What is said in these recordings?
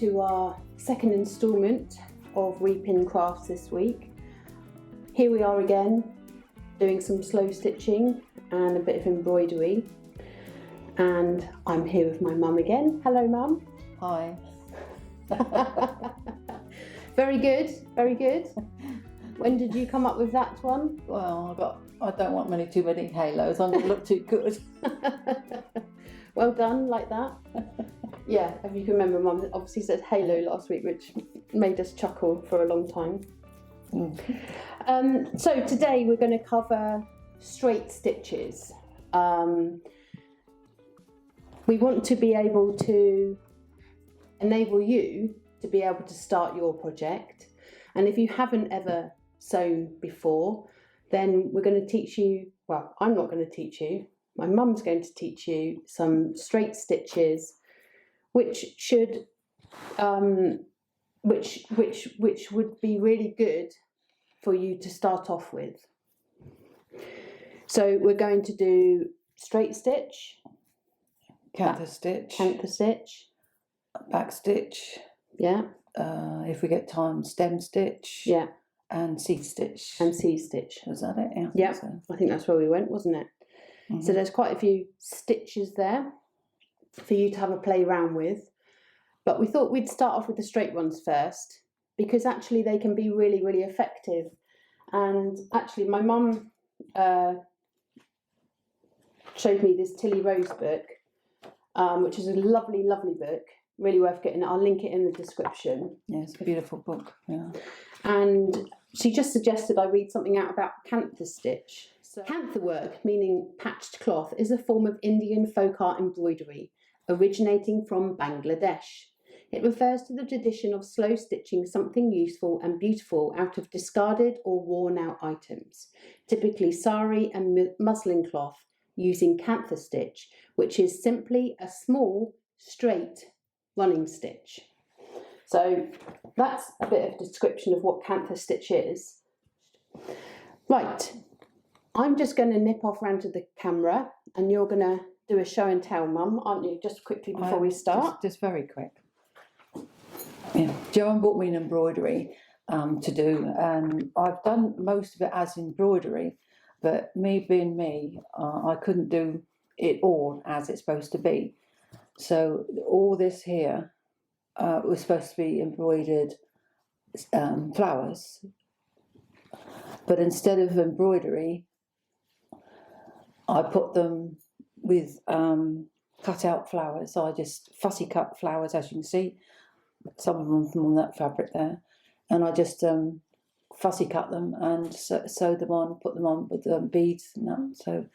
to our second instalment of Repin Crafts this week. Here we are again, doing some slow stitching and a bit of embroidery. And I'm here with my mum again. Hello, Mum. Hi. Very good, very good. When did you come up with that one? Well, I don't want too many halos. I'm going to look too good. Well done, like that. Yeah, if you can remember, Mum obviously said halo last week, which made us chuckle for a long time. So today we're going to cover straight stitches. We want to be able to enable you to be able to start your project. And if you haven't ever sewn before, then we're going to teach you, well, I'm not going to teach you, my mum's going to teach you some straight stitches which should which would be really good for you to start off with. So we're going to do straight stitch, Kantha Stitch, back stitch, yeah, if we get time, stem stitch, yeah, and seed stitch. and seed stitch. Was that it? Yeah. Yeah, So. I think that's where we went, wasn't it? So there's quite a few stitches there for you to have a play around with. But we thought we'd start off with the straight ones first, because actually they can be really, really effective. And actually my mum showed me this Tilly Rose book, which is a lovely, lovely book, really worth getting. I'll link it in the description. Yeah, it's a beautiful book. Yeah. And she just suggested I read something out about Kantha Stitch. So, Kantha work, meaning patched cloth, is a form of Indian folk art embroidery originating from Bangladesh. It refers to the tradition of slow stitching something useful and beautiful out of discarded or worn out items, typically sari and muslin cloth, using Kantha stitch, which is simply a small, straight running stitch. So that's a bit of a description of what Kantha stitch is. Right, I'm just going to nip off round to the camera and you're going to do a show and tell, Mum, aren't you, just quickly before we start? Just very quick. Yeah, Joanne bought me an embroidery to do, and I've done most of it as embroidery, but me being me, I couldn't do it all as it's supposed to be. So all this here was supposed to be embroidered flowers, but instead of embroidery, I put them with cut out flowers. So I just fussy cut flowers, as you can see, some of them from that fabric there, and I just fussy cut them and sewed them on, put them on with beads and that. So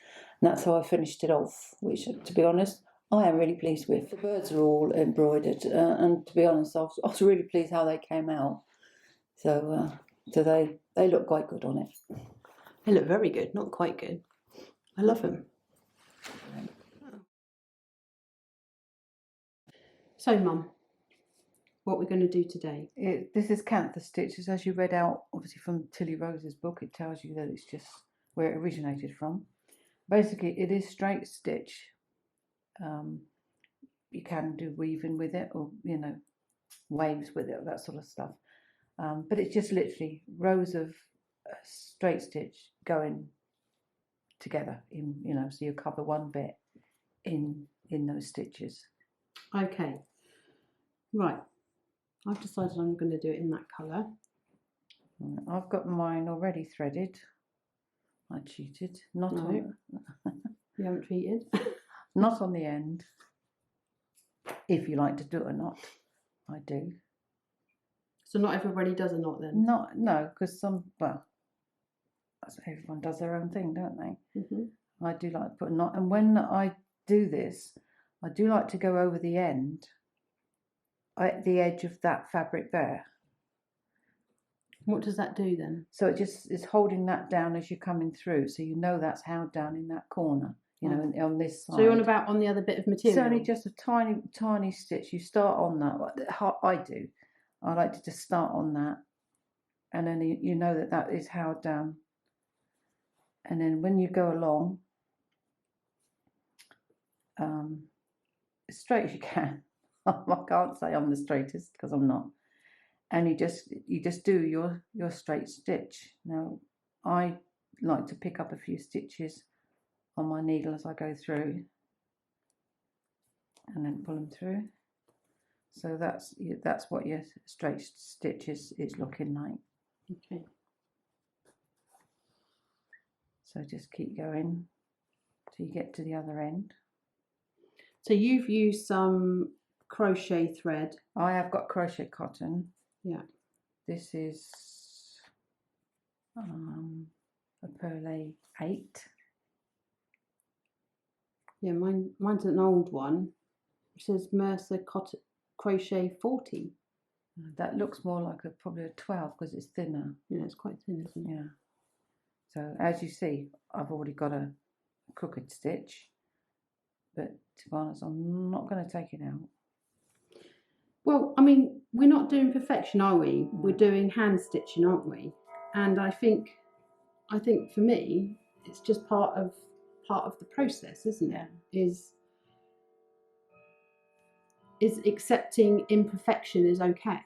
that's how I finished it off, which, to be honest, I am really pleased with. The birds are all embroidered, and to be honest, I was really pleased how they came out. So they look quite good on it. They look very good, not quite good. I love them. So, Mum, what we're going to do today? This is Kantha Stitches, as you read out, obviously from Tilly Rose's book. It tells you that it's just where it originated from. Basically, it is straight stitch. You can do weaving with it, or waves with it, that sort of stuff. But it's just literally rows of straight stitch going together in, so you cover one bit in those stitches. Okay, right, I've decided I'm going to do it in that colour. I've got mine already threaded. I cheated. Not No. on You haven't cheated? not on the end. If you like to do a knot, I do. So not everybody does a knot then? No, because everyone does their own thing, don't they? I do like to put a knot, and when I do this, I do like to go over the end, at the edge of that fabric there. What does that do then? So it just is holding that down as you're coming through, so you know that's held down in that corner, on this side. So you're on about on the other bit of material? It's only just a tiny, tiny stitch. You start on that. I do. I like to just start on that, and then you know that is held down. And then when you go along, as straight as you can, I can't say I'm the straightest because I'm not. And you just do your straight stitch. Now I like to pick up a few stitches on my needle as I go through, and then pull them through. So that's what your straight stitch is looking like. Okay. So just keep going till you get to the other end. So you've used some crochet thread. I have got crochet cotton. Yeah. This is a Perlé 8. Yeah, mine's an old one. It says Mercer cotton crochet 40. That looks more like probably a 12 because it's thinner. Yeah, it's quite thin, isn't it? Yeah. So as you see, I've already got a crooked stitch, but to be honest, I'm not going to take it out. Well, I mean, we're not doing perfection, are we? No. We're doing hand stitching, aren't we? And I think for me, it's just part of the process, isn't it? Is accepting imperfection is okay.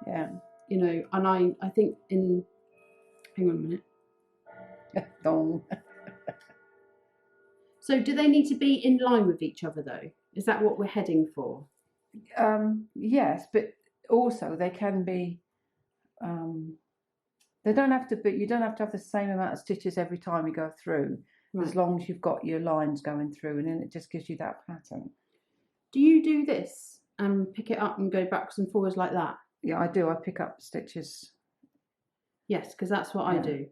Yeah. You know, and I think hang on a minute. Dong. So do they need to be in line with each other though? Is that what we're heading for? Yes, but also they can be. They don't have to be. You don't have to have the same amount of stitches every time you go through, Right. as long as you've got your lines going through, and then it just gives you that pattern. Do you do this and pick it up and go backwards and forwards like that? Yeah, I do. I pick up stitches. Yes, because that's what I do.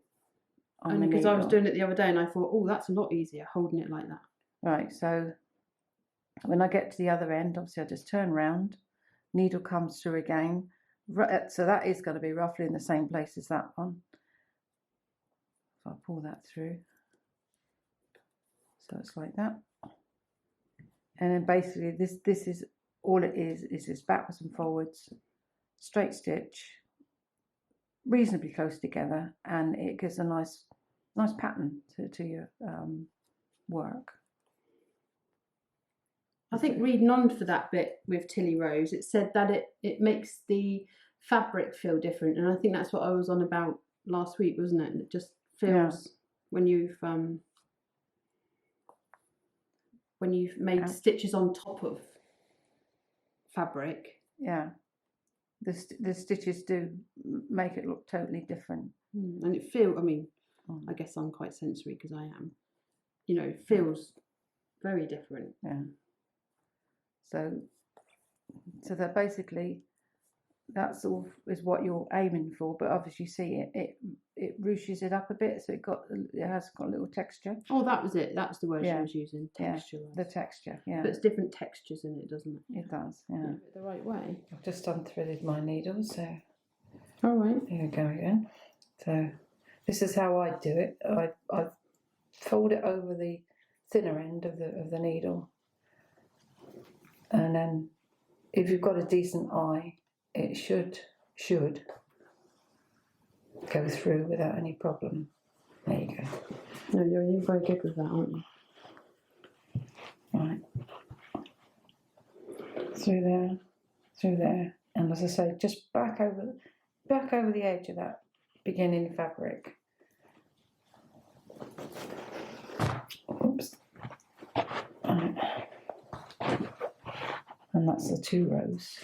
Only because I was doing it the other day and I thought, oh, that's a lot easier holding it like that. Right, so when I get to the other end, obviously I just turn round, needle comes through again. So that is going to be roughly in the same place as that one. So I'll pull that through. So it's like that. And then basically this is all it is this backwards and forwards, straight stitch, reasonably close together, and it gives a nice pattern to your work. I think reading on for that bit with Tilly Rose, it said that it makes the fabric feel different, and I think that's what I was on about last week, wasn't it? It just feels when you've made stitches on top of fabric. Yeah, the stitches do make it look totally different, and it feels. I mean, I guess I'm quite sensory because I am. You know, it feels very different. Yeah. So that basically, that's all is what you're aiming for. But obviously, you see it ruches it up a bit, so it has got a little texture. Oh, that was it. That's the word she was using. Texture. Yeah, the texture. Yeah. But it's different textures in it, doesn't it? It does. Yeah. The right way. I've just unthreaded my needle, so. All right. Here we go again. So this is how I do it. I fold it over the thinner end of the needle. And then, if you've got a decent eye, it should go through without any problem. There you go. No, you're very good with that, aren't you? Right. Through there, and as I say, just back over the edge of that beginning fabric. Oops. Right. And that's the 2 rows.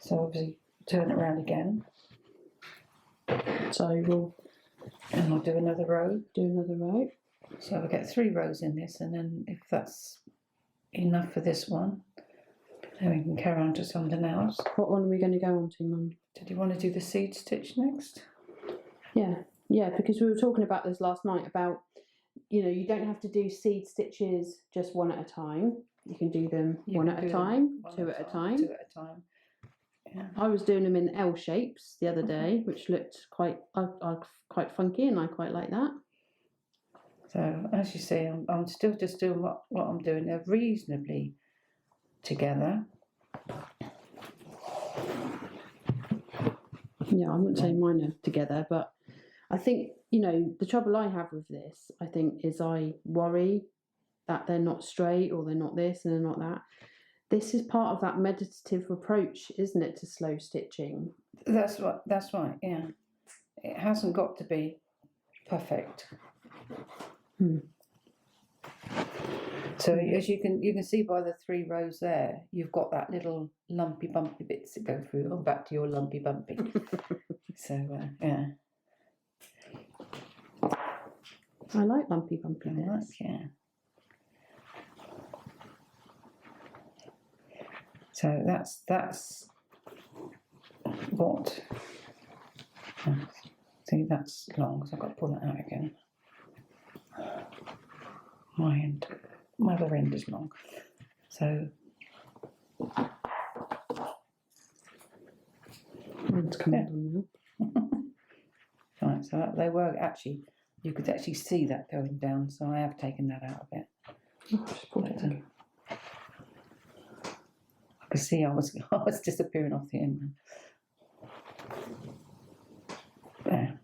So obviously turn it around again. So I'll do another row. So I'll get 3 rows in this, and then if that's enough for this one, then we can carry on to something else. What one are we going to go on to, Mum? Did you want to do the seed stitch next? Yeah, because we were talking about this last night about, you know, you don't have to do seed stitches just one at a time. You can do them one at a time, two at a time. Yeah. I was doing them in L shapes the other day, which looked quite funky, and I quite like that. So as you see, I'm still just doing what I'm doing. They're reasonably together. Yeah, I wouldn't say mine are together, but I think, you know, the trouble I have with this, I think, is I worry that they're not straight or they're not this and they're not that. This is part of that meditative approach, isn't it, to slow stitching? That's right, yeah. It hasn't got to be perfect. So as you can see by the 3 rows there, you've got that little lumpy bumpy bits that go through. Oh, back to your lumpy bumpy. So yeah. I like lumpy bumpy bits. Like, yeah. So that's what. See, that's long, so I've got to pull that out again. My other end is long. So It's coming on now. right, so that, they were actually, you could actually see that going down, so I have taken that out of it. Just pull it in. I could see I was disappearing off the end. There.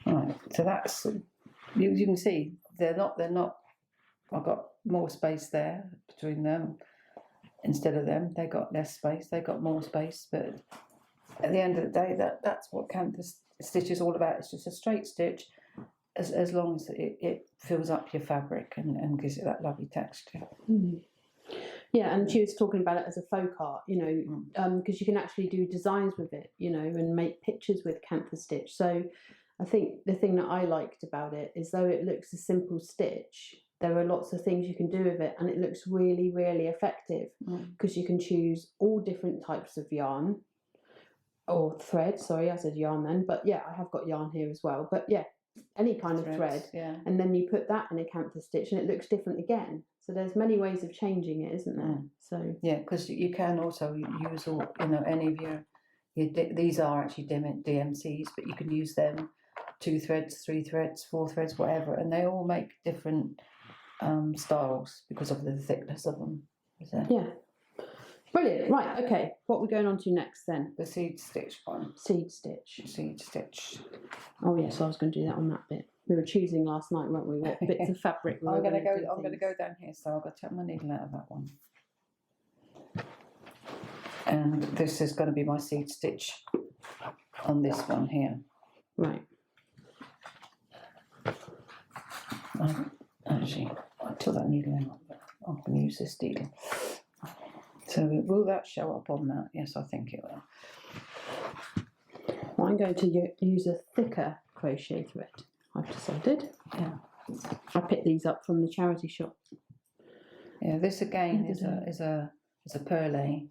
Right, so that's, you can see they're not, I've got more space there between them. Instead of them, they got less space, they got more space, but at the end of the day, that's what Kantha Stitch is all about. It's just a straight stitch, as long as it fills up your fabric and gives it that lovely texture. Yeah, and she was talking about it as a folk art, you know, because you can actually do designs with it, you know, and make pictures with Kantha Stitch. So I think the thing that I liked about it is, though it looks a simple stitch, there are lots of things you can do with it, and it looks really, really effective because you can choose all different types of yarn or thread. Sorry, I said yarn then, but yeah, I have got yarn here as well. But yeah, any kind of thread, yeah. And then you put that in a Kantha Stitch, and it looks different again. So there's many ways of changing it, isn't there? So yeah, because you can also use all, you know, any of your these are actually DMCs, but you can use them 2 threads, 3 threads, 4 threads, whatever, and they all make different styles because of the thickness of them. So, yeah, brilliant. Right, okay, what we're going on to next then? the seed stitch one. Seed stitch. Seed stitch. Oh yes, I was going to do that on that bit. We were choosing last night, weren't we? What bits of fabric we were going to do. I'm going to go down here, so I've got to take my needle out of that one. And this is going to be my seed stitch on this one here. Right. Actually, I took that needle out, but I'm going to use this needle. So will that show up on that? Yes, I think it will. Well, I'm going to use a thicker crochet thread, I've decided. Yeah. I picked these up from the charity shop. Yeah, this again is a perlé.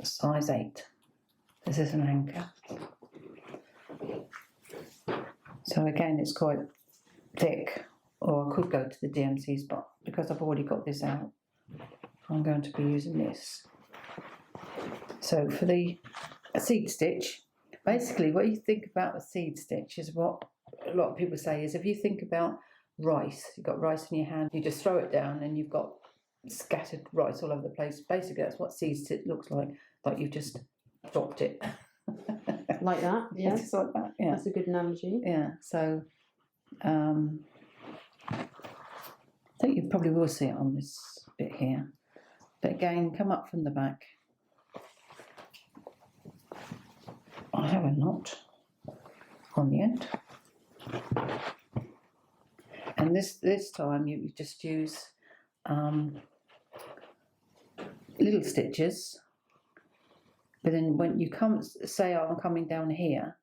Size 8. This is an anchor. So again, it's quite thick, or I could go to the DMCs, but because I've already got this out, I'm going to be using this. So for the seed stitch, basically what you think about a seed stitch is what a lot of people say is, if you think about rice, you've got rice in your hand, you just throw it down and you've got scattered rice all over the place. Basically that's what seed stitch looks like you've just dropped it. Like that, yeah. Just like that, yeah. That's a good analogy. Yeah, so I think you probably will see it on this bit here. But again, come up from the back. I have a knot on the end. And this time you just use little stitches. But then when you come, say I'm coming down here,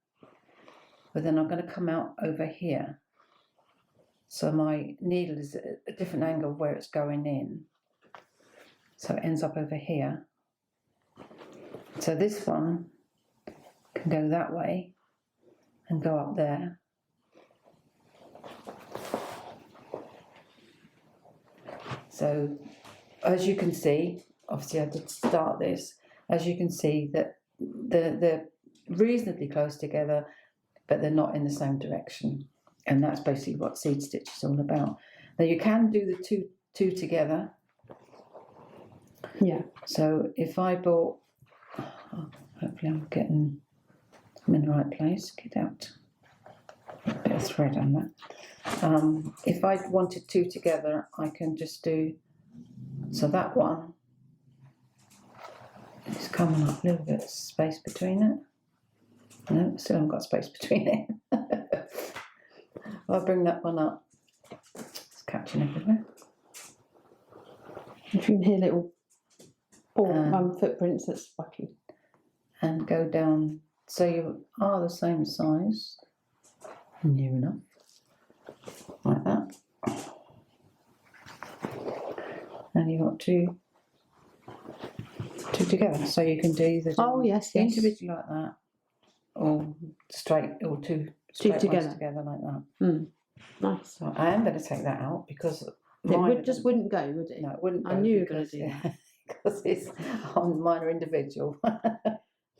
but then I'm going to come out over here. So my needle is at a different angle of where it's going in. So it ends up over here. So this one can go that way and go up there. So as you can see, obviously I did start this, as you can see that they're reasonably close together, but they're not in the same direction. And that's basically what seed stitch is all about. Now you can do the two together. Yeah. So if I bought, hopefully I'm in the right place, get out. a bit of thread on that. If I wanted two together, I can just do, so that one is coming up a little bit of space between it. No, still haven't got space between it. I'll bring that one up. It's catching everywhere. If you can hear little footprints, that's lucky. And go down, so you are the same size, near enough, like that. And you've got two together, so you can do either individually like that, or straight, or two straight together. ones together like that. Nice. So I am going to take that out because It just wouldn't go, would it? No, it wouldn't go. I knew you were going to do that. Because it's on mine are individual.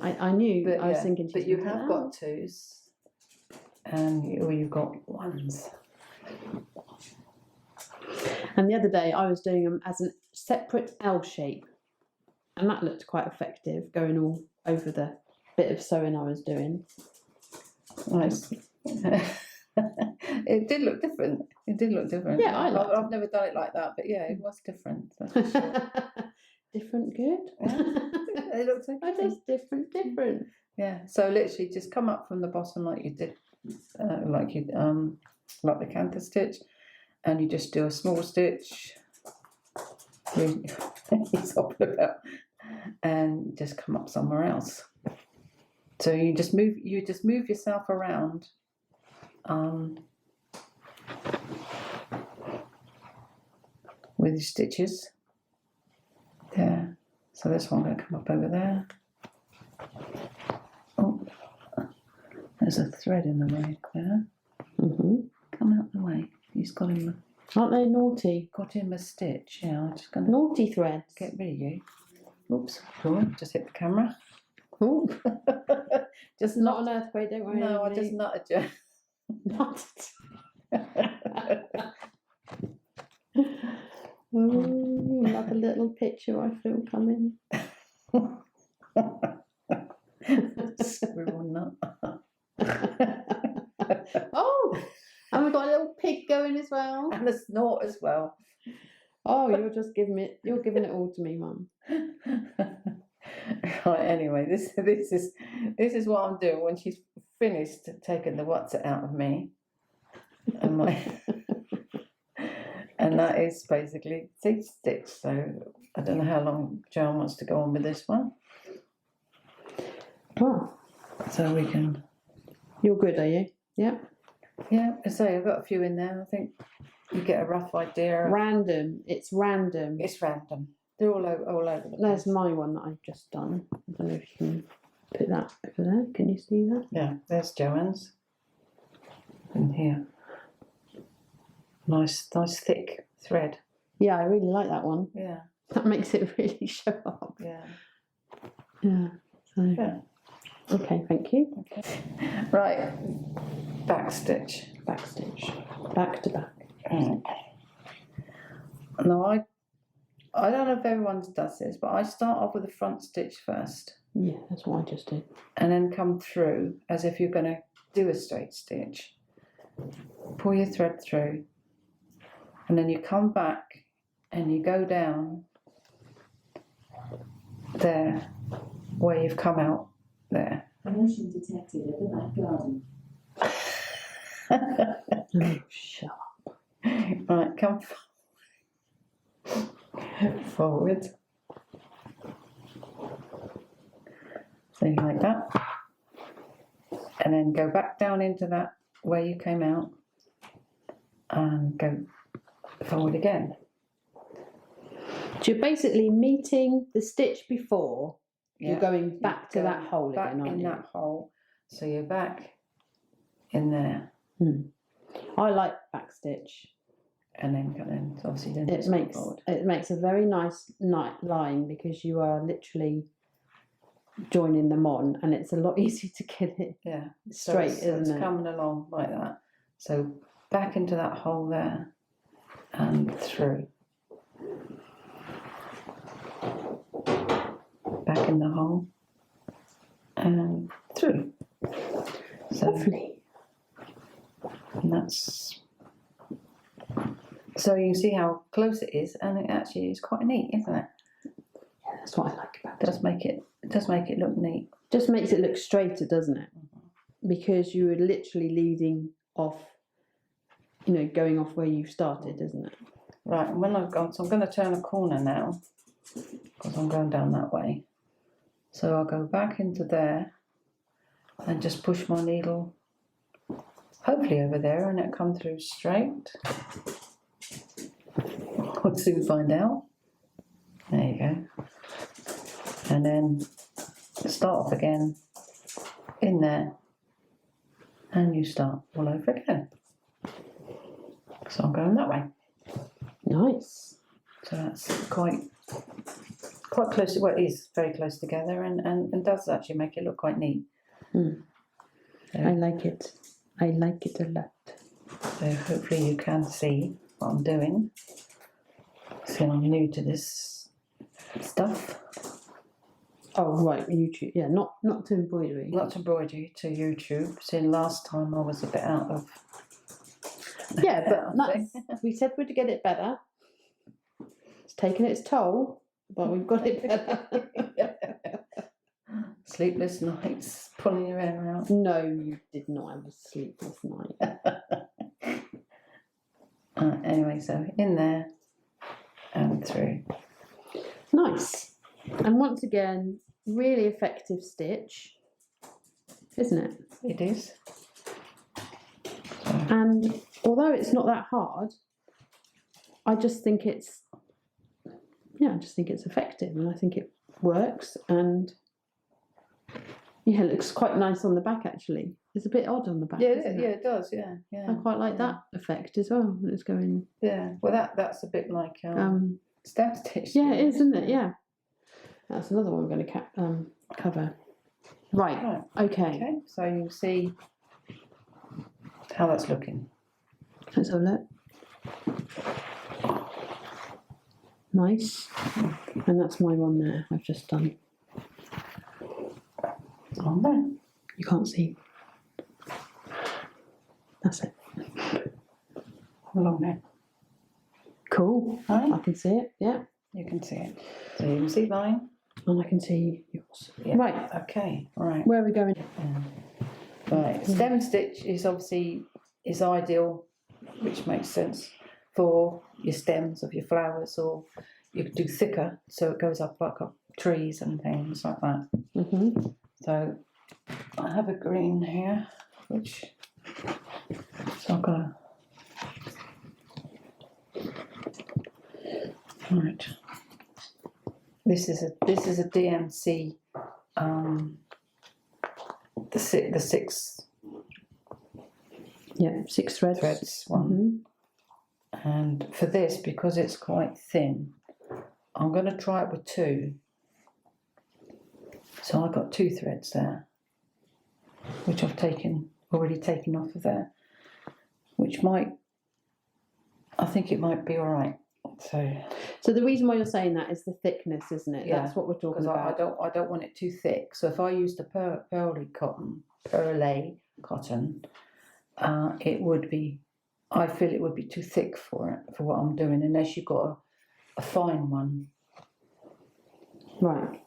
I knew, but I was thinking. But you have got twos, and you've got ones. And the other day I was doing them as a separate L shape, and that looked quite effective, going all over the bit of sewing I was doing. Nice. It did look different. It did look different. Yeah, I've never done it like that, but yeah, it was different. That's for sure. Different, good. Yeah. It looks okay. Just different. Yeah. So literally, just come up from the bottom like you did, like the Kantha stitch, and you just do a small stitch. He's up about, and just come up somewhere else. So you just move yourself around. With your stitches there. So this one going to come up over there. Oh, there's a thread in the way there. Come out the way. He's got him. Aren't they naughty? Got him a stitch. Yeah, I'm just going to naughty threads. Get rid of you. Oops, cool. Just hit the camera. Ooh. Just not an earthquake, don't worry. No, I just nutted you. Nutted. Another little picture I feel coming. Squirrel nut. Oh, and we've got a little pig going as well. And a snort as well. Oh, you're giving it all to me, Mum. Right, anyway, this is what I'm doing when she's finished taking the what's it out of me. And and that is basically Satin Stitch. So I don't know how long Joan wants to go on with this one. Oh. So we can. You're good, are you? Yeah. Yeah, so I've got a few in there. I think you get a rough idea. Random. It's random. It's random. They're all over the place. There's my one that I've just done. I don't know if you can put that over there. Can you see that? Yeah, there's Joanne's. In here. Nice thick thread. Yeah, I really like that one. Yeah. That makes it really show up. Yeah. Yeah. So. Yeah. Okay, thank you. Okay. Right. Back stitch. Back stitch. Back to back. Now I don't know if everyone does this, but I start off with a front stitch first. Yeah, that's what I just did. And then come through as if you're going to do a straight stitch. Pull your thread through. And then you come back and you go down there where you've come out there. Motion detected at the back garden. Oh, shut up. Right, come forward. So you like that. And then go back down into that where you came out and go forward again. So you're basically meeting the stitch before. Yeah. You're going back to that hole back again, aren't in you? that hole. So you're back in there. I like back stitch. And then obviously then It makes a very nice line because you are literally joining them on, and it's a lot easier to get it straight, so it's isn't it? coming along like that. So back into that hole there and through. Back in the hole and through. So Lovely. And that's, so you can see how close it is, and it actually is quite neat, isn't it? Yeah, that's what I like about It does make it look neat. Just makes it look straighter, doesn't it? Because you were literally leading off, you know, going off where you started, isn't it? Right, and when I've gone, so I'm going to turn a corner now, because I'm going down that way. So I'll go back into there and just push my needle, hopefully over there, and it'll come through straight. We'll soon find out. There you go. And then start off again in there, and you start all over again. So I'm going that way. Nice. So that's quite close. Well, it is very close together, and does actually make it look quite neat. Mm. So, I like it. I like it a lot. so hopefully you can see what I'm doing. So I'm new to this stuff. Oh right, YouTube. Yeah, not to embroidery. Not to embroidery, to YouTube. So last time I was a bit out of. Yeah, but that's, we said we'd get it better. It's taken its toll, but we've got it better. Sleepless nights, pulling your hair out. No, you did not have a sleepless night. Anyway, so in there and through. Nice. And once again, really effective stitch, isn't it? It is. And although it's not that hard, I just think it's, I just think it's effective, and I think it works, and yeah, it looks quite nice on the back actually. It's a bit odd on the back. Yeah, isn't yeah, it? it does. Yeah, yeah. I quite like that effect as well. It's going. Yeah, well, that's a bit like stem stitch. Yeah, it is, isn't it? Yeah. That's another one we're going to cover. Right. Okay. Okay. So you see how that's looking. Let's have a look. Nice. And that's my one there. I've just done. On there. You can't see. That's it. Along there. Cool. Right. I can see it. Yeah. You can see it. So you can see mine. And I can see yours. Yeah. Right. Okay. All right. Where are we going? Right. Stem stitch is obviously ideal, which makes sense for your stems of your flowers, or you could do thicker so it goes up like up trees and things like that. Mm-hmm. So I have a green here, which so I'm gonna. Right. This is a DMC. The six. Yeah, 6 threads. One. And for this, because it's quite thin, I'm going to try it with 2. So I've got 2 threads there, which I've already taken off of there, which I think it might be all right. So the reason why you're saying that is the thickness, isn't it? Yeah, That's what we're talking because about. I don't want it too thick. So if I used a pearly cotton, it would be. I feel it would be too thick for what I'm doing, unless you've got a fine one. Right.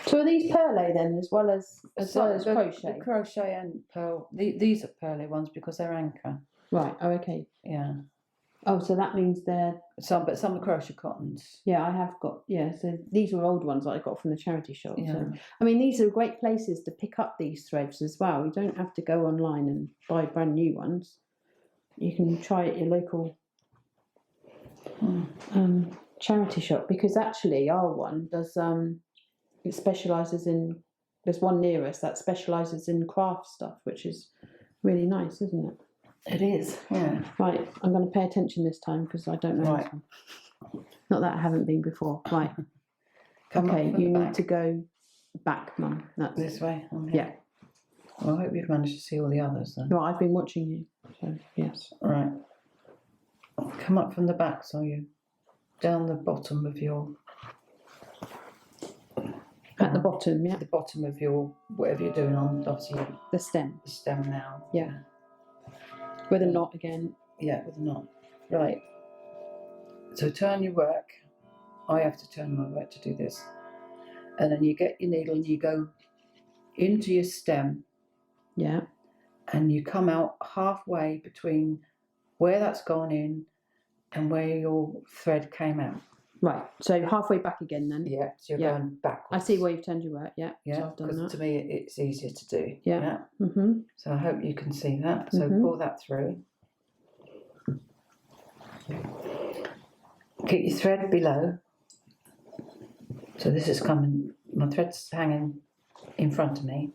So are these perlé then, as well as crochet? The crochet and pearl. These are pearly ones because they're anchor. Right. Oh, okay. Yeah. Oh, so that means they're some are crochet cottons. Yeah, I have got. Yeah, so these were old ones that I got from the charity shop. Yeah. So, I mean, these are great places to pick up these threads as well. You don't have to go online and buy brand new ones. You can try at your local charity shop, because actually our one does. It specialises in. There's one near us that specialises in craft stuff, which is really nice, isn't it? It is, yeah. Right, I'm going to pay attention this time because I don't know this one. Not that I haven't been before. Right. Okay, you need to go back, Mum. That's this way. Yeah. Well, I hope you've managed to see all the others then. Well, I've been watching you, so yes. Right. Come up from the back, so you down the bottom of your. At the bottom, yeah. The bottom of your whatever you're doing on obviously the stem. The stem now. Yeah. With a knot again. Yeah, with a knot. Right. So turn your work. I have to turn my work to do this. And then you get your needle and you go into your stem. Yeah. And you come out halfway between where that's gone in and where your thread came out. Right. So halfway back again then. Yeah, so you're Yeah. going backwards. I see where you've turned your work. Yeah. Yeah, So I've done because that. to me it's easier to do. Yeah. Mm-hmm. So I hope you can see that. So pull that through. Keep your thread below. So this is coming, my thread's hanging in front of me.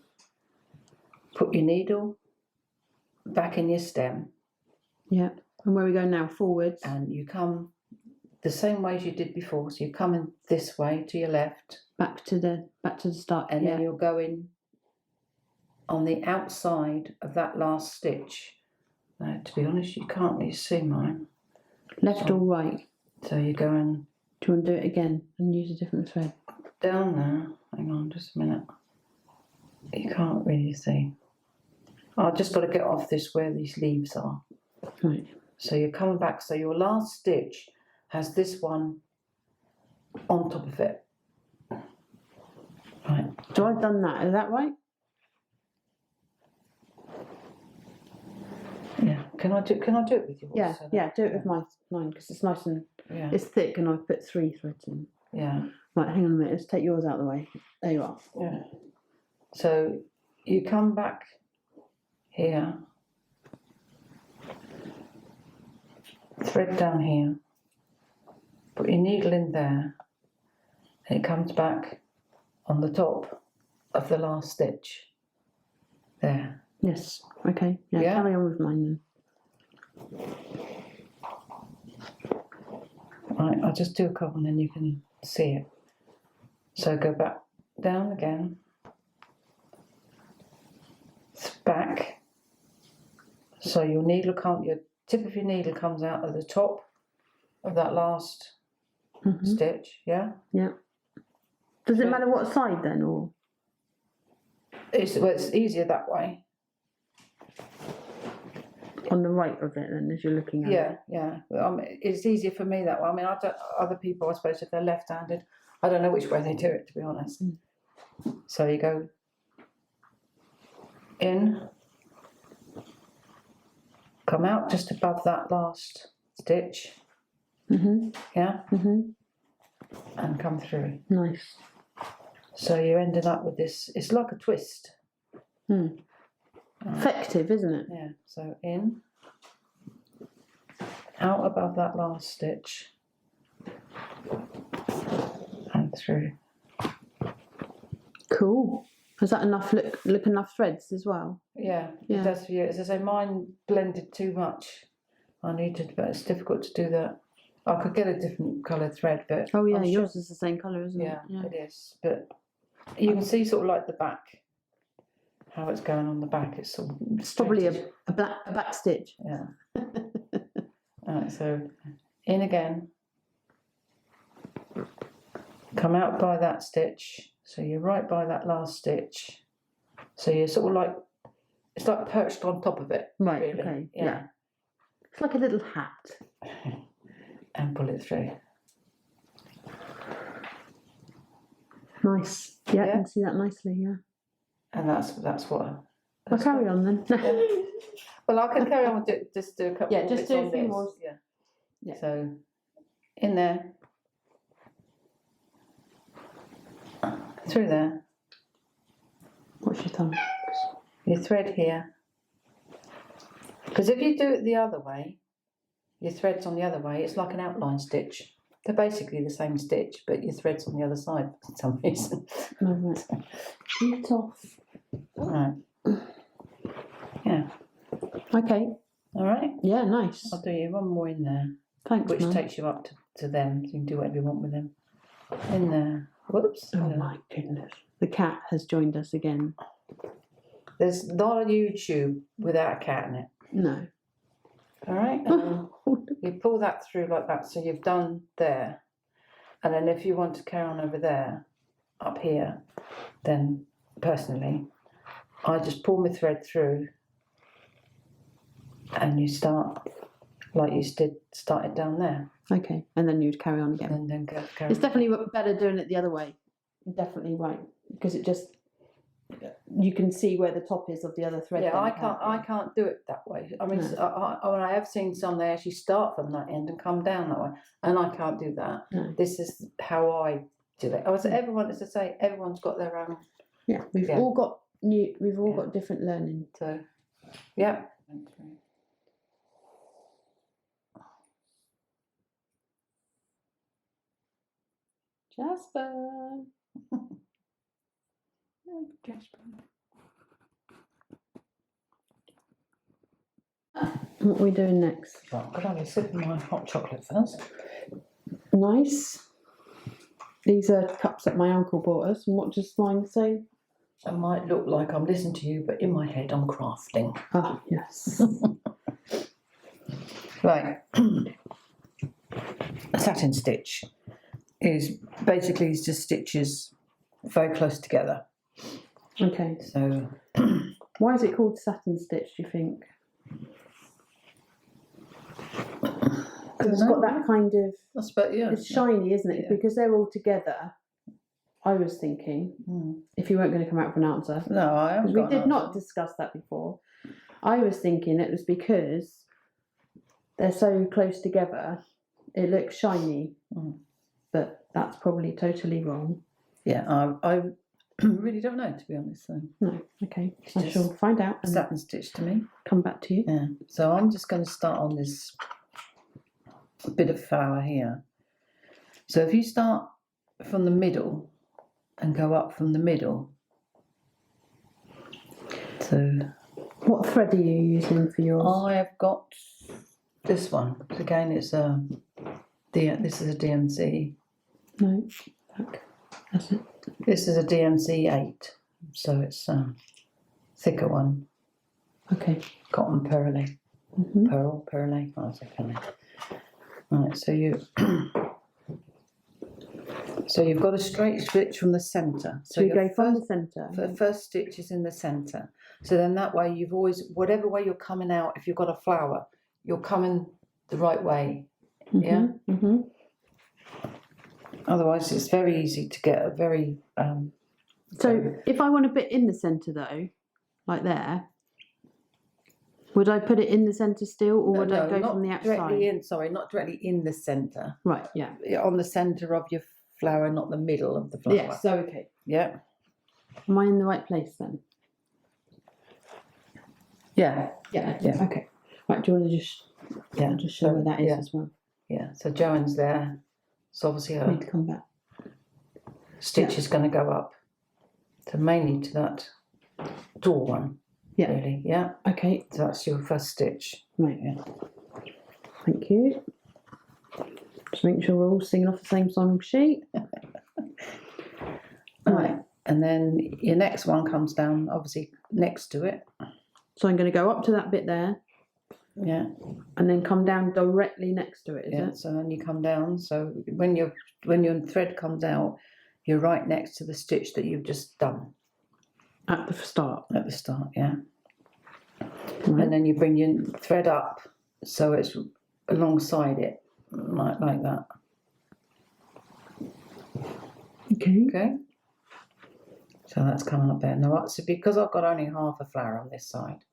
Put your needle back in your stem. Yeah. And where are we going now? Forwards. And you come the same way as you did before. So you're coming this way to your left. Back to the start. And then you're going on the outside of that last stitch. Now, to be honest, you can't really see mine. Left or right? So you're going... Do you want to do it again and use a different thread? Down there. Hang on just a minute. You can't really see. I've just got to get off this where these leaves are. Right. So you're coming back. So your last stitch has this one on top of it. Right. So I've done that. Is that right? Yeah. Can I do it with yours? Yeah. So Yeah. Do it with mine because it's nice and yeah. it's thick, and I've put 3 threads in. Yeah. Right. Hang on a minute. Let's take yours out of the way. There you are. Yeah. So you come back here. Thread down here. Put your needle in there. And it comes back on the top of the last stitch. There. Yes. Okay. Yeah. Yeah. Carry on with mine then. Right, I'll just do a couple and then you can see it. So go back down again. Back. So your tip of your needle comes out at the top of that last stitch, yeah? Yeah. Does it matter what side then, or? It's easier that way. On the right of it then, as you're looking at it? Yeah. It's easier for me that way. I mean, other people, I suppose, if they're left-handed, I don't know which way they do it, to be honest. So you go in, come out just above that last stitch, yeah, and come through. Nice. So you ended up with this. It's like a twist. Effective, isn't it? Yeah. So in, out above that last stitch, and through. Cool. Is that enough? Look enough threads as well. Yeah, Yeah. it does for you. As I say, mine blended too much. But it's difficult to do that. I could get a different coloured thread, but Oh yeah, I'm yours is the same colour, isn't yeah, it? Yeah. it is. But you can see sort of like the back, how it's going on the back. It's sort of It's probably straightish. a back stitch. Yeah. Alright, so in again. Come out by that stitch. So you're right by that last stitch. So you're sort of like, it's like perched on top of it. Right, really. okay. Yeah. Yeah. It's like a little hat. And pull it through. Nice. Yeah, I Yeah. can see that nicely, yeah. And that's what. I'll carry on then. Well, I can carry on with just do a couple Yeah, more just bits do a on few this. more. Yeah. Yeah. So in there, through there, What's your thumb? your thread here. Because if you do it the other way, your thread's on the other way, it's like an outline stitch. They're basically the same stitch, but your thread's on the other side for some reason. No, right. Shoot off. Right. Yeah. Okay. All right. Yeah, nice. I'll do you one more in there, Thanks, which Mum. takes you up to them. So you can do whatever you want with them. In there. Whoops. Oh my goodness. The cat has joined us again. There's not a YouTube without a cat in it. No. All right. You pull that through like that. So you've done there. And then if you want to carry on over there, up here, then personally, I just pull my thread through and you start like you started down there, Okay, and then you'd carry on again. and then go. It's definitely better doing it the other way. Definitely right, because it just you can see where the top is of the other thread. Yeah, then, I can't do it that way. I mean, I have seen some they actually start from that end and come down that way, and I can't do that. No. This is how I do it. Everyone, as I say, everyone's got their own. Yeah, we've all got got different learning. So, yeah. Jasper. Jasper. What are we doing next? Right, I'll have a sip of my hot chocolate first. Nice. These are cups that my uncle bought us. And what does mine say? It might look like I'm listening to you, but in my head I'm crafting. Ah, yes. Right. A satin stitch is basically just stitches very close together. Okay. So Why is it called satin stitch, do you think? Because it's got that kind of, I suppose, yeah. it's shiny, isn't it? Yeah. Because they're all together. I was thinking, if you weren't going to come out with an answer. No, I haven't. Because we did not discuss that before. I was thinking it was because they're so close together, it looks shiny. But that's probably totally wrong. Yeah, I really don't know, to be honest. So. No, okay. I shall find out and Satin stitch to me. come back to you. Yeah. So I'm just going to start on this bit of flower here. So if you start from the middle and go up from the middle. So What thread are you using for yours? I have got this one. Again, it's this is a DMC. No, back. That's it. This is a DMC 8, so it's a thicker one. Okay. Cotton pearly. Pearly. Oh, it's okay. Right, so you've got a straight stitch from the centre. So you go from the centre. The first stitch is in the centre. So then that way you've always, whatever way you're coming out, if you've got a flower, you're coming the right way. Yeah. Otherwise, it's very easy to get a very. So if I want a bit in the centre though, like there, would I put it in the centre still, or would I go from the outside? Not directly in the centre. Right. Yeah. On the centre of your flower, not the middle of the flower. Yes. So okay. Yeah. Am I in the right place then? Yeah. Yeah. Yeah. Okay. Right. Do you want to just show where that is as well? Yeah. So Joanne's there. So obviously her Need to come back. stitch is going to go up. So mainly to that door one. Yeah. Really. Yeah. Okay. So that's your first stitch. Right. Yeah. Thank you. Just make sure we're all singing off the same song sheet. Right. And then your next one comes down, obviously next to it. So I'm going to go up to that bit there. Yeah. And then come down directly next to it, is it? So then you come down. So when your thread comes out, you're right next to the stitch that you've just done. At the start. At the start, yeah. Right. And then you bring your thread up so it's alongside it, like that. Okay. Okay. So that's coming up there. Now, so because I've got only half a flower on this side,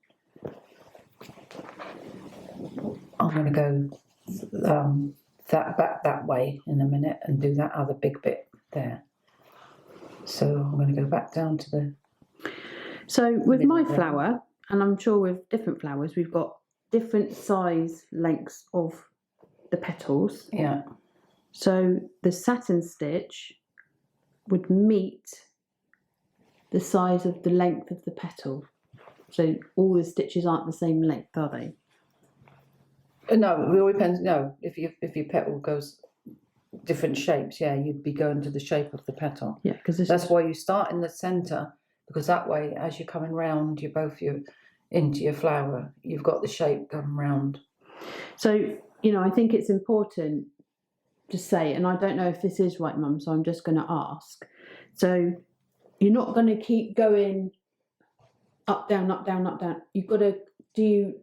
I'm going to go back that way in a minute and do that other big bit there. So I'm going to go back down to the. So with middle my there. flower, and I'm sure with different flowers, we've got different size lengths of the petals. Yeah. So the satin stitch would meet the size of the length of the petal. So all the stitches aren't the same length, are they? No, it all depends. No, if your petal goes different shapes, yeah, you'd be going to the shape of the petal. Yeah, because That's why you start in the centre, because that way, as you're coming round, into your flower, you've got the shape going round. So, I think it's important to say, and I don't know if this is right, Mum, so I'm just going to ask. So you're not going to keep going up, down, up, down, up, down. You've got to do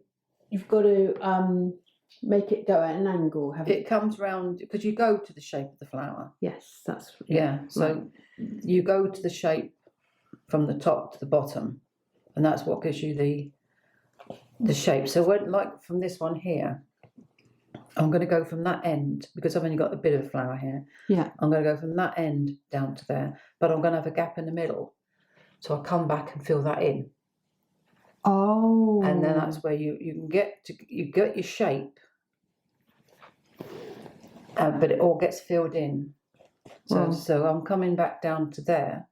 you've got to make it go at an angle, haven't you? It comes round because you go to the shape of the flower. Yes, that's Yeah. So you go to the shape from the top to the bottom, and that's what gives you the shape. So when, like from this one here, I'm going to go from that end because I've only got a bit of flower here. Yeah. I'm going to go from that end down to there, but I'm going to have a gap in the middle. So I'll come back and fill that in. Oh. And then that's where you can get your shape, but it all gets filled in. So, Wow. so I'm coming back down to there.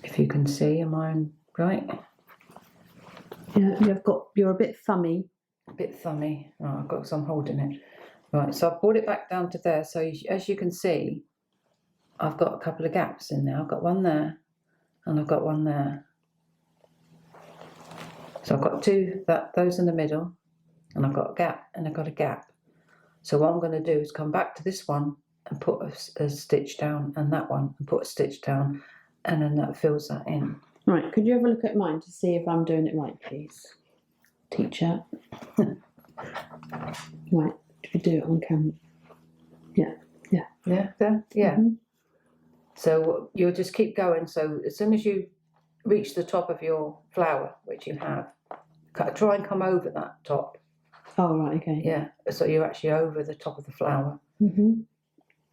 If you can see, am I right? Yeah, you're a bit thummy. A bit thummy. Oh, I've got some holding it. Right, so I've brought it back down to there. So as you can see, I've got a couple of gaps in there. I've got one there, and I've got one there. So I've got those in the middle, and I've got a gap, and I've got a gap. So what I'm going to do is come back to this one and put a stitch down, and that one, and put a stitch down, and then that fills that in. Right, could you have a look at mine to see if I'm doing it right, please? Teacher. Right, if you do it on camera. Yeah. Yeah, there? Yeah. Mhm. So you'll just keep going. So as soon as you reach the top of your flower, which you have, try and come over that top. Oh, right, okay. Yeah, so you're actually over the top of the flower,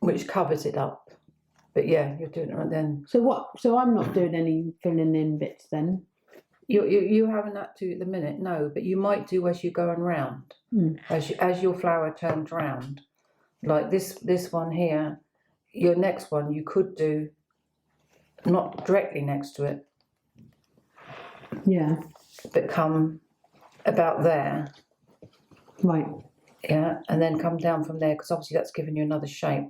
which covers it up. But yeah, you're doing it right then. So I'm not doing any filling in bits then? You haven't that to at the minute, no, but you might do as you're going round. As your flower turns round. Like this one here, your next one you could do not directly next to it. Yeah. But come about there. Right. Yeah, and then come down from there because obviously that's giving you another shape.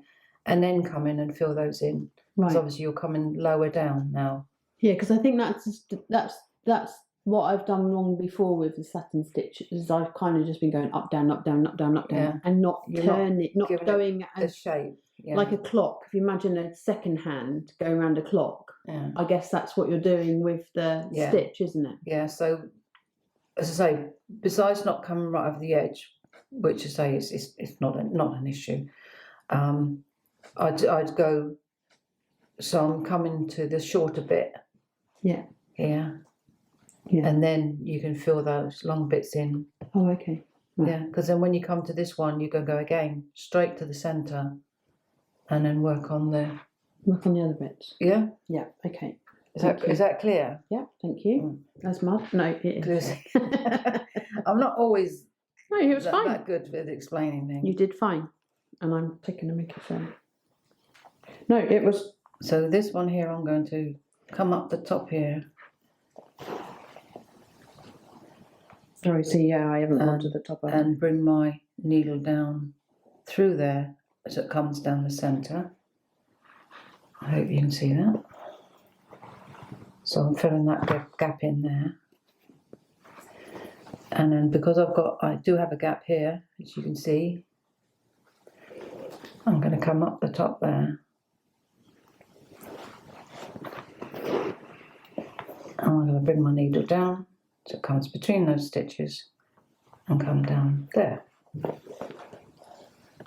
And then come in and fill those in. Because Right. obviously you're coming lower down now. Yeah, because I think that's what I've done wrong before with the satin stitch. Is I've kind of just been going up, down, up, down, up, down, up, down, Yeah. and not You're turn it, not giving going The as shape. Yeah. like a clock. If you imagine a second hand going around a clock, Yeah. I guess that's what you're doing with the Yeah. stitch, isn't it? Yeah, so as I say, besides not coming right over the edge, which I say is not an issue, I'd go. So I'm coming to the shorter bit. Yeah. Here. Yeah. And then you can fill those long bits in. Oh, okay. Right. Yeah, because then when you come to this one, you can go again straight to the centre, and then work on the other bits. Yeah. Yeah. Okay. Is that clear? Yeah. Thank you. That's mud. No, it is. I'm not always. No, it was fine. That good with explaining things. You did fine, and I'm taking a mickey phone. No, it was. So this one here, I'm going to come up the top here. Sorry, see, yeah, I haven't gone to the top of it. And bring my needle down through there as it comes down the centre. I hope you can see that. So I'm filling that gap in there. And then because I do have a gap here, as you can see, I'm going to come up the top there. I'm going to bring my needle down so it comes between those stitches and come down there.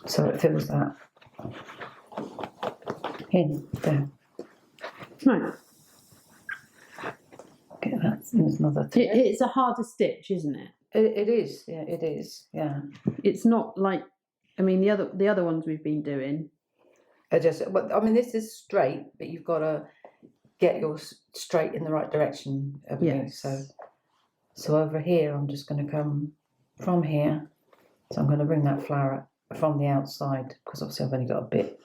So it fills that in there. Right. Get that. There's another thing. It's a harder stitch, isn't it? It is. Yeah, it is. Yeah. It's not like, I mean, the other ones we've been doing. I mean, this is straight, but you've got to get yours straight in the right direction. Yes. So over here, I'm just going to come from here. So I'm going to bring that flower from the outside because obviously I've only got a bit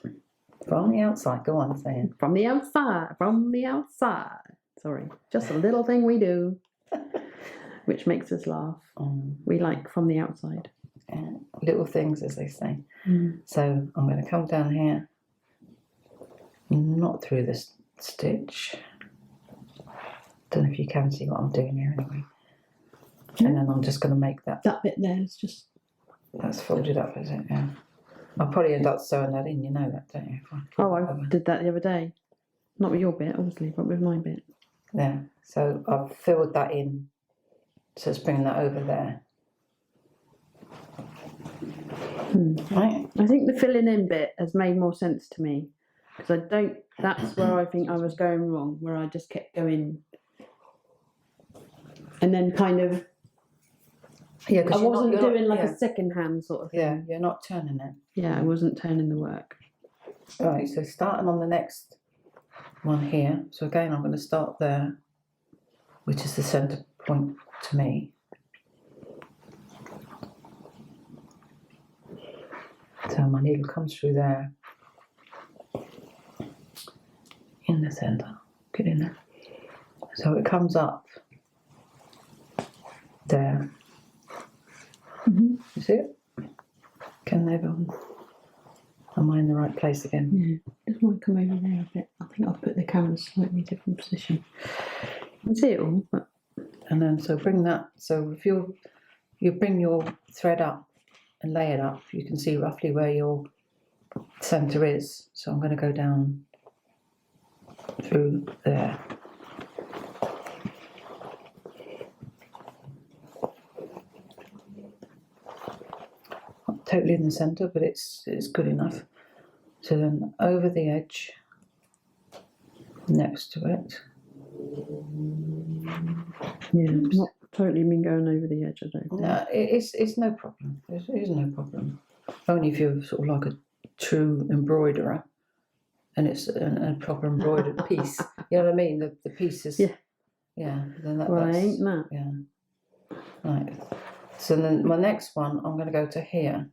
from the outside. Go on, say it. From the outside. Sorry, just a little thing we do, which makes us laugh. We like from the outside. Little things, as they say. Mm. So I'm going to come down here, not through this stitch. Don't know if you can see what I'm doing here anyway. Yeah. And then I'm just going to make that bit there is just... That's folded up, is it? Yeah. I'll probably end up sewing that in, you know that, don't you? Oh, I did that the other day. Not with your bit, obviously, but with my bit. Yeah, so I've filled that in So it's bringing that over there. Hmm. Right? I think the filling in bit has made more sense to me, because I don't. That's where I think I was going wrong, where I just kept going, and then kind of Yeah, I because wasn't doing like yeah. a second hand sort of thing. Yeah, you're not turning it. Yeah, I wasn't turning the work. Right, so starting on the next one here. So again, I'm going to start there, which is the centre point to me. So my needle comes through there, in the centre, get in there. So it comes up there. Mm-hmm. You see it? Can they go? Am I in the right place again? Yeah, just want to come over there a bit. I think I'll put the camera in a slightly different position. You can see it all, but And then so bring that. So if you bring your thread up and lay it up, you can see roughly where your centre is. So I'm going to go down through there. Not totally in the centre, but it's good enough. So then over the edge, next to it. yeah, not totally been going over the edge. I don't think. No, it's no problem. It is no problem. Only if you're sort of like a true embroiderer, and it's a proper embroidered piece. You know what I mean? The piece is. Yeah. Yeah. Then Well, I that's, ain't that. yeah. Right. So then my next one, I'm going to go to here,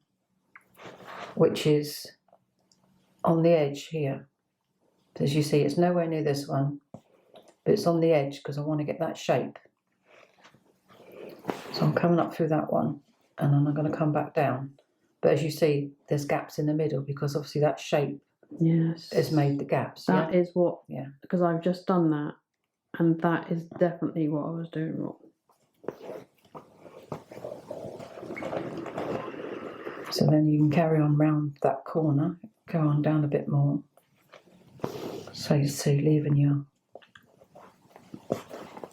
which is on the edge here. As you see, it's nowhere near this one, but it's on the edge because I want to get that shape. So I'm coming up through that one, and then I'm going to come back down. But as you see, there's gaps in the middle because obviously that shape Yes, has made the gaps. That is what. Yeah. Because I've just done that, and that is definitely what I was doing wrong. So then you can carry on round that corner, go on down a bit more. So you see, leaving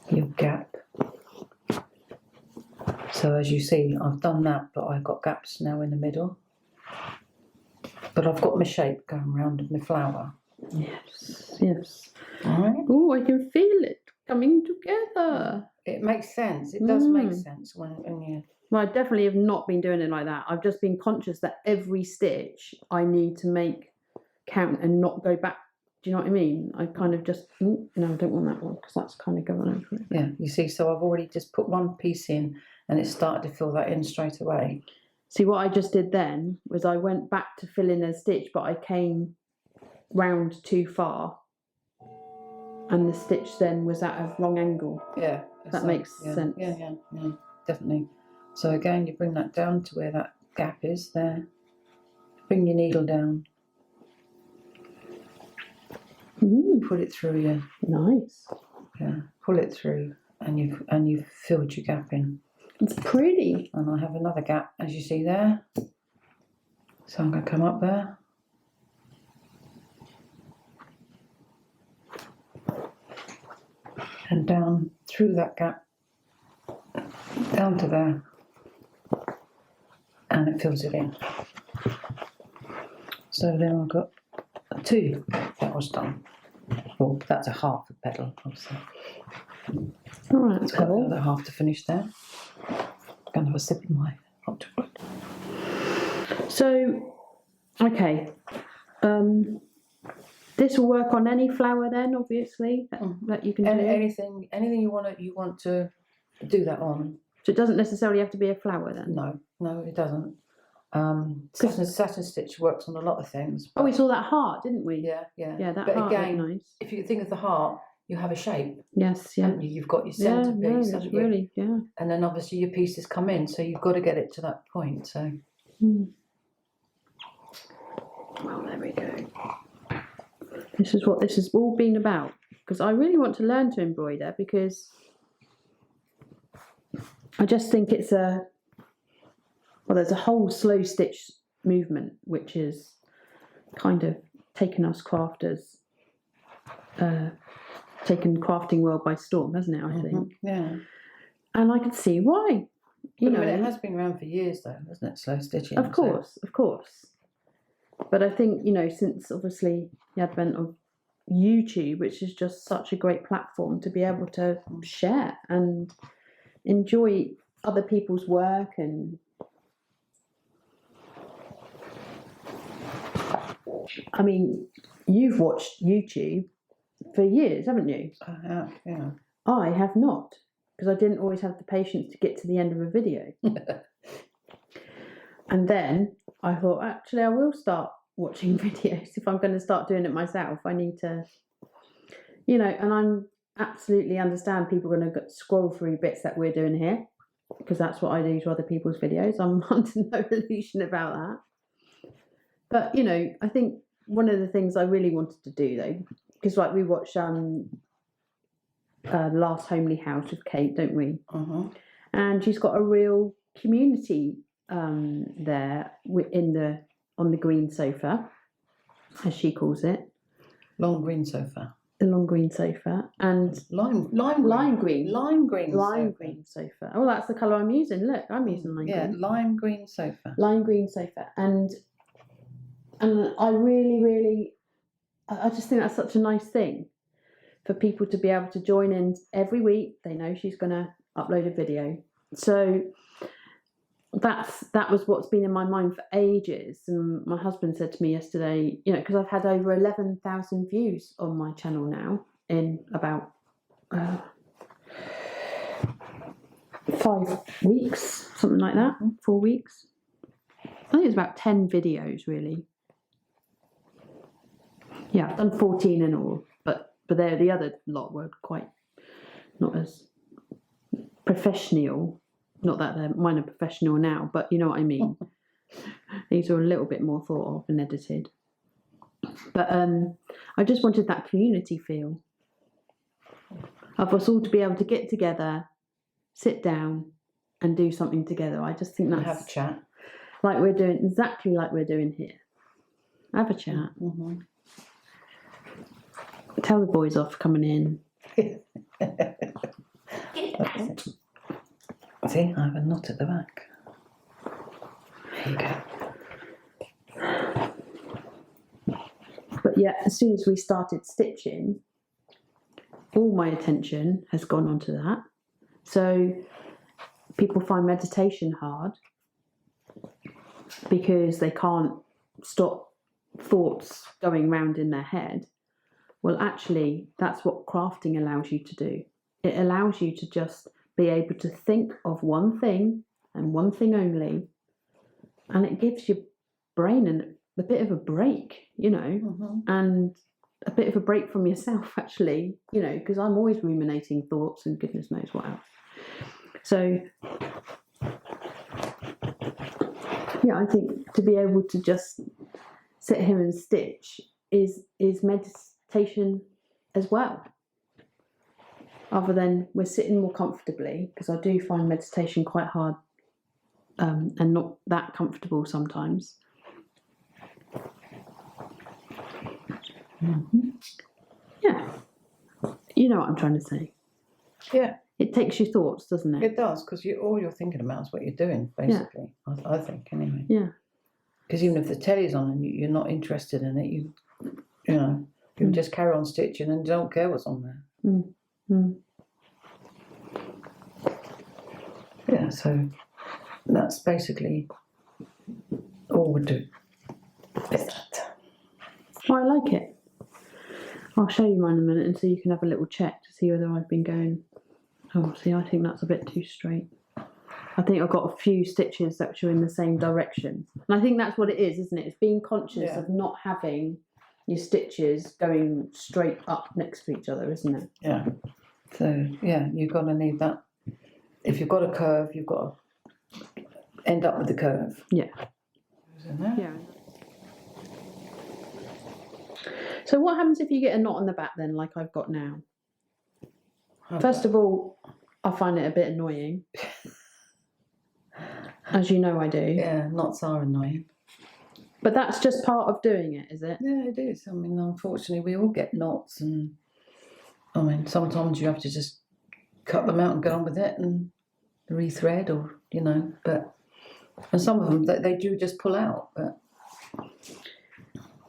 your gap. So as you see, I've done that, but I've got gaps now in the middle. But I've got my shape going round with my flower. Yes, yes. All right. Oh, I can feel it coming together. It makes sense. It does make sense when you. Well, I definitely have not been doing it like that. I've just been conscious that every stitch I need to make count and not go back. Do you know what I mean? I kind of just, no, I don't want that one because that's kind of going over it. Yeah, you see, so I've already just put one piece in and it started to fill that in straight away. See, what I just did then was I went back to fill in a stitch, but I came round too far. And the stitch then was at a wrong angle. Yeah. That makes sense. Yeah, definitely. So again, you bring that down to where that gap is there. Bring your needle down. Put it through you. Nice. Yeah, pull it through, and you've filled your gap in. It's pretty. And I have another gap, as you see there. So I'm going to come up there. And down through that gap, down to there, and it fills it in. So then I've got two that was done. Well, that's a half a petal, obviously. All right, that's Got the cool. other half to finish there. I'm going to have a sip of my hot chocolate. So, okay. This will work on any flower then, obviously, that you can do. Anything you want to do that on. So it doesn't necessarily have to be a flower then? No, it doesn't. Satin Stitch works on a lot of things. Oh, we saw that heart, didn't we? Yeah. Yeah, that but heart again, looked nice. if you think of the heart, you have a shape. Yes, yeah. And you've got your centre piece. It's really, yeah. And then obviously your pieces come in, so you've got to get it to that point. So. Well, there we go. This is what this has all been about. Because I really want to learn to embroider, because I just think it's there's a whole slow stitch movement which is kind of taken us crafters, taken crafting world by storm, hasn't it? I think. Yeah. And I could see why. You But, know, I mean, it has been around for years, though, hasn't it? Slow stitching. of course. But I think, you know, since obviously the advent of YouTube, which is just such a great platform to be able to share and enjoy other people's work. And I mean, you've watched YouTube for years, haven't you? I have, yeah. I have not, because I didn't always have the patience to get to the end of a video. And then I thought, actually, I will start watching videos. If I'm going to start doing it myself, I need to, you know, and I'm absolutely understand people are going to scroll through bits that we're doing here, because that's what I do to other people's videos. I'm under no illusion about that. But, you know, I think one of the things I really wanted to do, though, because like we watch Last Homely House with Kate, don't we? And she's got a real community there on the green sofa, as she calls it. Long green sofa. The long green sofa. And lime green sofa. Oh, that's the colour I'm using. Look, I'm using lime green. Yeah, lime green sofa. Lime green sofa. And I really, I just think that's such a nice thing for people to be able to join in every week. They know she's going to upload a video. So that was what's been in my mind for ages. And my husband said to me yesterday, you know, because I've had over 11,000 views on my channel now in about 5 weeks, something like that, 4 weeks. I think it's about 10 videos really. Yeah, I've done 14 in all, but the other lot were quite not as professional. Not that mine are professional now, but you know what I mean. These are a little bit more thought of and edited. But I just wanted that community feel of us all to be able to get together, sit down, and do something together. I just think that's have a chat, like we're doing, exactly like we're doing here. Have a chat. Tell the boys off coming in. See, I have a knot at the back. There you go. But yeah, as soon as we started stitching, all my attention has gone onto that. So people find meditation hard because they can't stop thoughts going round in their head. Well, actually, that's what crafting allows you to do. It allows you to just be able to think of one thing and one thing only, and it gives your brain a bit of a break, you know, and a bit of a break from yourself, actually, you know, because I'm always ruminating thoughts and goodness knows what else. So, yeah, I think to be able to just sit here and stitch is meditation as well. Other than we're sitting more comfortably, because I do find meditation quite hard and not that comfortable sometimes. Yeah, you know what I'm trying to say. Yeah, it takes your thoughts, doesn't it? It does, because all you're thinking about is what you're doing, basically. Yeah. I think, anyway. Yeah. Because even if the telly's on and you're not interested in it, you know, you can just carry on stitching and don't care what's on there. Yeah, so that's basically all we do. Is that. Well, I like it. I'll show you mine in a minute and so you can have a little check to see whether I've been going. Oh, see, I think that's a bit too straight. I think I've got a few stitches that are in the same direction. And I think that's what it is, isn't it? It's being conscious of not having your stitches going straight up next to each other, isn't it? Yeah. So, yeah, you've got to need that. If you've got a curve, you've got to end up with the curve. Yeah. Yeah. So what happens if you get a knot on the back then, like I've got now? First of all, I find it a bit annoying. As you know I do. Yeah, knots are annoying. But that's just part of doing it, is it? Yeah, it is. I mean, unfortunately, we all get knots, and I mean, sometimes you have to just cut them out and get on with it. And rethread or, you know, but, and some of them, they do just pull out, but.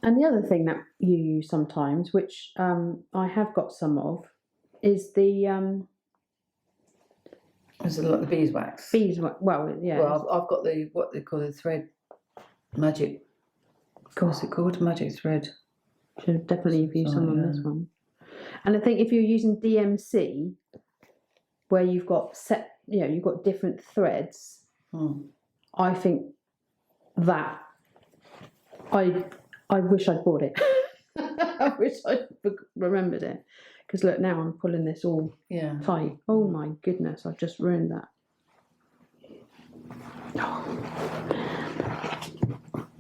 And the other thing that you use sometimes, which I have got some of, is the There's a lot of beeswax. well, yeah. Well, I've got the, what they call the thread, magic, what's it called? Magic thread. Should have definitely used some on yeah. this one. And I think if you're using DMC, where you've got you've got different threads, I think that I wish I'd bought it. I wish I'd remembered it. Because look, now I'm pulling this all tight. Oh my goodness, I've just ruined that.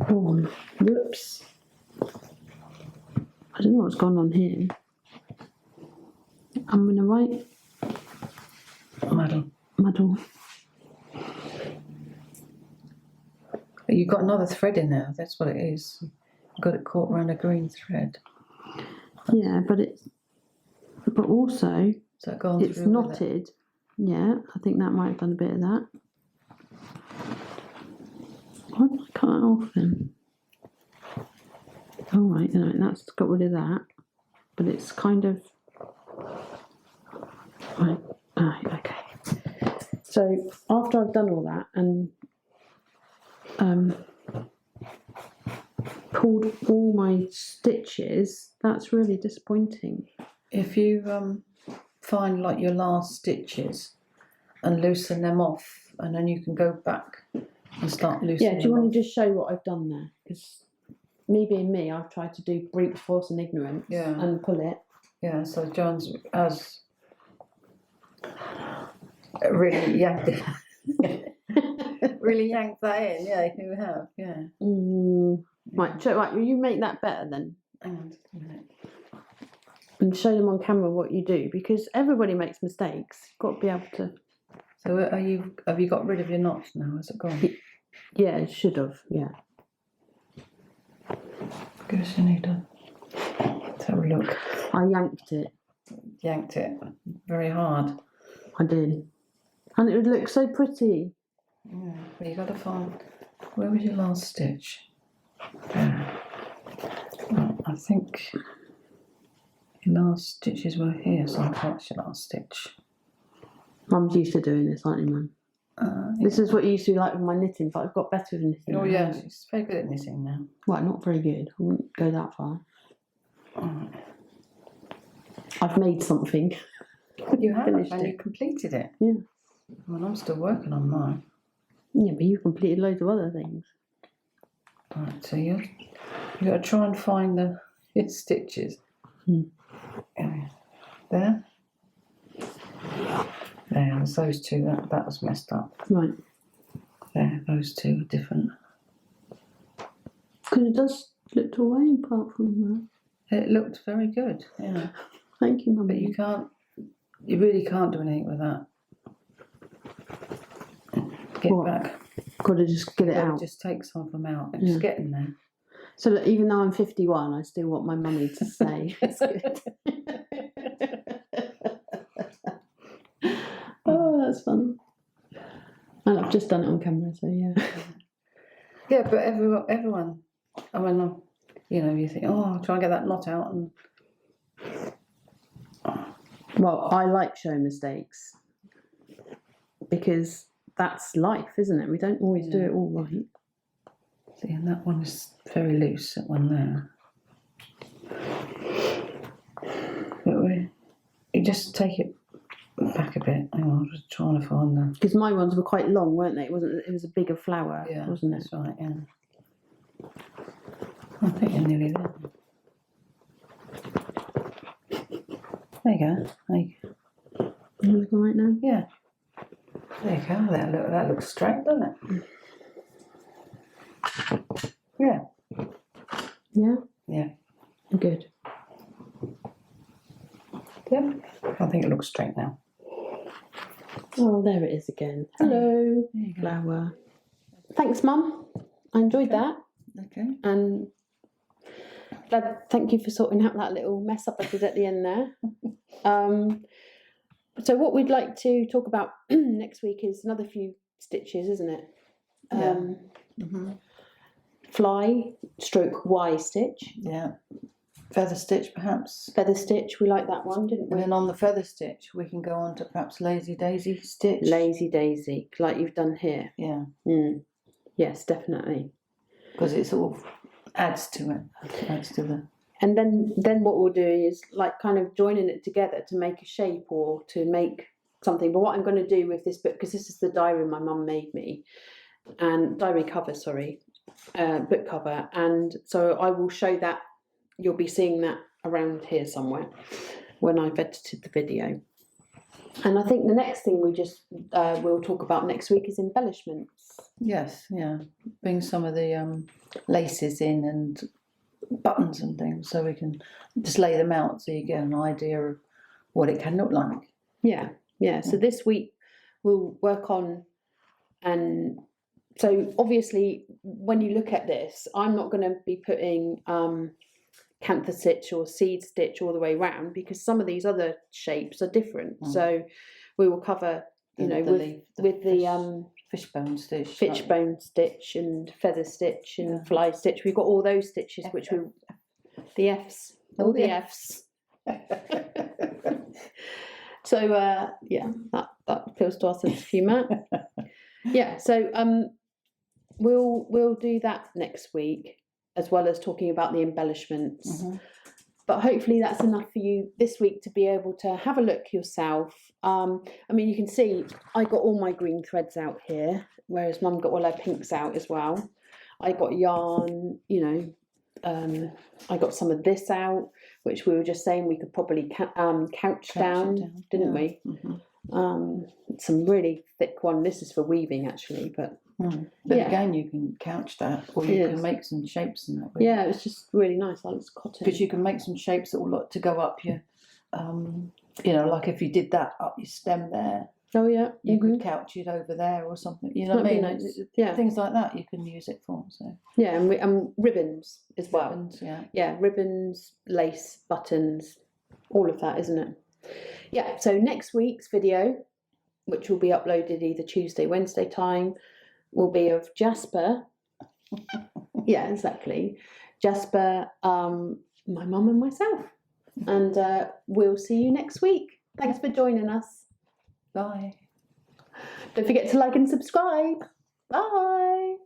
Oh, whoops. I don't know what's gone on here. I'm going to write muddle. You've got another thread in there, that's what it is. You've got it caught around a green thread. Yeah, but also So it's knotted. Yeah, I think that might have done a bit of that. Why did I cut that off then? Oh right, no, that's got rid of that. But it's kind of right. Okay. So after I've done all that and pulled all my stitches, that's really disappointing. If you find like your last stitches and loosen them off, and then you can go back and start loosening. Yeah, do you want to just show what I've done there? Because me being me, I've tried to do brute force and ignorance and pull it. Yeah, so John's has really yanked it. Really yanked that in, yeah, you have, yeah. Right, will you make that better then? Hang on just a minute. And show them on camera what you do, because everybody makes mistakes. You've got to be able to. So have you got rid of your knots now? Has it gone? Yeah, it should have, yeah. Gosh, you need to. Let's have a look. I yanked it. Yanked it very hard. I did. And it would look so pretty. Yeah, but you got to find, where was your last stitch? There. I think your last stitches were here, so that's your last stitch. Mum's used to doing this, aren't you, Mum? This is what you used to like with my knitting, but I've got better with knitting. Oh yeah, she's very good at knitting now. Well, not very good. I wouldn't go that far. I've made something. You have, Finished and it. you completed it. Yeah. Well, I'm still working on mine. Yeah, but you completed loads of other things. Right, so you got to try and find the stitches. There. There, there's those two. That was messed up. Right. There, those two are different. Because it does look away apart from that. It looked very good. Yeah. Thank you, Mum. But you really can't do anything with that. Get What? back. Got to just get it out. Just take some of them out. It's getting there. So look, even though I'm 51, I still want my mummy to say it's good. Oh, that's fun. And I've just done it on camera, so yeah. Yeah, but everyone, I mean, you know, you think, oh, I'll try and get that knot out. And Well, I like showing mistakes because that's life, isn't it? We don't always do it all right. See, and that one is very loose, that one there. But you just take it back a bit. Hang on, I'm just trying to find them. Because my ones were quite long, weren't they? It was a bigger flower, wasn't it? That's right, yeah. I think you're nearly there. There you go. You looking right now? Yeah. There you go. That looks straight, doesn't it? Yeah. Yeah? Yeah. Good. Yep. I think it looks straight now. Oh, there it is again. Hello, flower. Thanks, Mum. I enjoyed that. Okay. And thank you for sorting out that little mess up I did at the end there. So what we'd like to talk about next week is another few stitches, isn't it? Yeah. Mhm. Fly stroke Y stitch, Yeah. Feather stitch, perhaps. feather stitch. We like that one, didn't And we? then on the feather stitch, we can go on to perhaps lazy daisy stitch. Lazy daisy, like you've done here. Yeah, Yes, definitely. because it sort of adds to it. Adds to the. And then what we'll do is like kind of joining it together to make a shape or to make something. But what I'm going to do with this book, because this is the diary my mum made me, and diary cover, sorry, book cover, and so I will show that. You'll be seeing that around here somewhere when I've edited the video. And I think the next thing we'll talk about next week is embellishments. Yes, yeah. Bring some of the laces in and buttons and things, so we can just lay them out, so you get an idea of what it can look like. Yeah. So this week we'll work on, and so obviously when you look at this, I'm not going to be putting Kantha Stitch or seed stitch all the way round, because some of these other shapes are different. So we will cover, with the fishbone stitch, fishbone stitch and feather stitch and fly stitch. We've got all those stitches, which the Fs, all the Fs. So that appeals to us as humour. Yeah, so we'll do that next week, as well as talking about the embellishments. But hopefully that's enough for you this week to be able to have a look yourself. I mean, you can see I got all my green threads out here, whereas Mum got all her pinks out as well. I got yarn, I got some of this out, which we were just saying we could probably couch down, didn't we? Some really thick one. This is for weaving actually, but again, you can couch that, or you can make some shapes in that. Yeah, it's just really nice. I like cotton, because you can make some shapes that will look to go up your, like if you did that up your stem there. Oh yeah, you could couch it over there or something. You know what I mean? Nice. Yeah, things like that you can use it for. So yeah, and ribbons as well. Ribbons, ribbons, lace, buttons, all of that, isn't it? Yeah. So next week's video, which will be uploaded either Tuesday, Wednesday time, will be of Jasper. Yeah, exactly. Jasper, my mum and myself. And we'll see you next week. Thanks for joining us. Bye. Don't forget to like and subscribe. Bye.